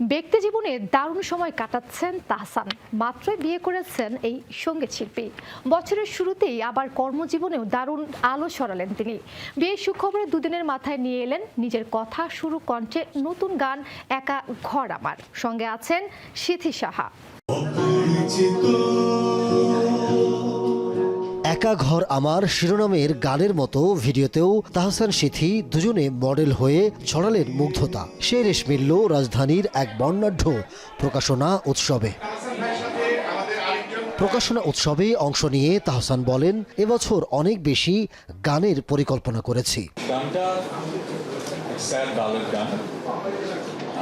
ব্যক্তি জীবনে দারুণ সময় কাটাচ্ছেন তাহসান। মাত্রই বিয়ে করেছেন এই সঙ্গীত শিল্পী। বছরের শুরুতেই আবার কর্মজীবনেও দারুণ আলো ছড়ালেন তিনি। বিয়ের সুখবরে দুদিনের মাথায় নিয়ে এলেন নিজের কথা শুরু কণ্ঠে নতুন গান একা ঘর আমার। সঙ্গে আছেন সিথি সাহা। একা ঘর আমার শিরোনামের গানের মতো ভিডিওতেও তাহসান সিথি দুজনে মডেল হয়ে ছড়ালেন মুগ্ধতা। সে রেশ মিলল রাজধানীর এক বর্ণাঢ্য প্রকাশনা উৎসবে অংশ নিয়ে তাহসান বলেন, এবছর অনেক বেশি গানের পরিকল্পনা করেছি।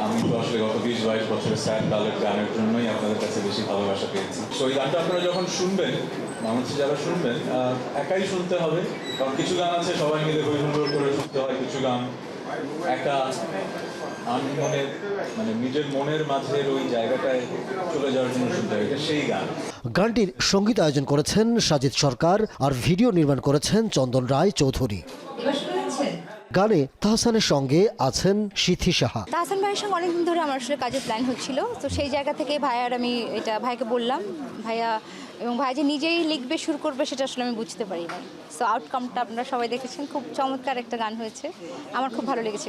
আমি তো আসলে গত 20-22 বছরের স্যাড ব্যালেড গানের জন্যই আপনাদের কাছে বেশি ভালোবাসা পেয়েছি। তো এই গানটা আপনারা যখন শুনবেন, বাংলাদেশে যারা শুনবেন, একাই শুনতে হবে, কারণ কিছু গান আছে সবাই মিলে হইহুল্লোড় করে শুনতে হয়, কিছু গান একা আনমনের মানে নিজের মনের মাঝের ওই জায়গাটায় চলে যাওয়ার জন্য শুনতে হয়। এটা সেই গান। গানটির সঙ্গীত আয়োজন করেছেন সাজিদ সরকার আর ভিডিও নির্মাণ করেছেন চন্দন রায় চৌধুরী। গানে তাহসানের সঙ্গে আছেন সিথি সাহা। তাহসান ভাইয়ের সঙ্গে অনেকদিন ধরে আমার আসলে কাজের প্ল্যান হচ্ছিল, তো সেই জায়গা থেকে ভাইয়ার আমি এটা ভাইকে বললাম, ভাইয়া এবং ভাই যে নিজেই লিখবে শুরু করবে সেটা আসলে আমি বুঝতে পারি না। সো আউটকামটা আপনারা সবাই দেখেছেন, খুব চমৎকার একটা গান হয়েছে। আমার খুব ভালো লেগেছে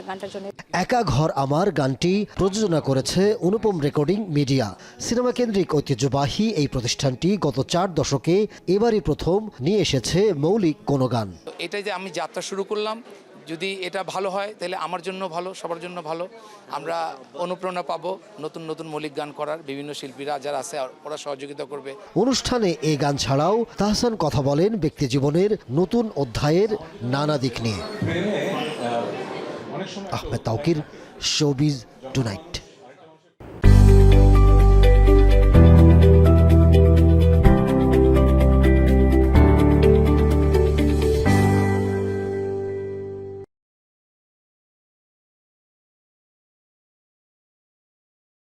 গানটার জন্য। একা ঘর আমার গানটি প্রযোজনা করেছে অনুপম রেকর্ডিং মিডিয়া। সিনেমা কেন্দ্রিক ঐতিহ্যবাহী এই প্রতিষ্ঠানটি গত 4 দশকে এবারই প্রথম নিয়ে এসেছে মৌলিক কোনো গান। এটাই যে আমি যাত্রা শুরু করলাম, যদি এটা ভালো হয় তাহলে আমার জন্য ভালো, সবার জন্য ভালো। আমরা অনুপ্রেরণা পাবো নতুন নতুন মৌলিক গান করার। বিভিন্ন শিল্পীরা যারা আছে ওরা সহযোগিতা করবে। অনুষ্ঠানে এই গান ছাড়াও তাহসান কথা বলেন ব্যক্তি জীবনের নতুন অধ্যায়ের নানা দিক নিয়ে। Ahmed Tauquir, showbiz tonight.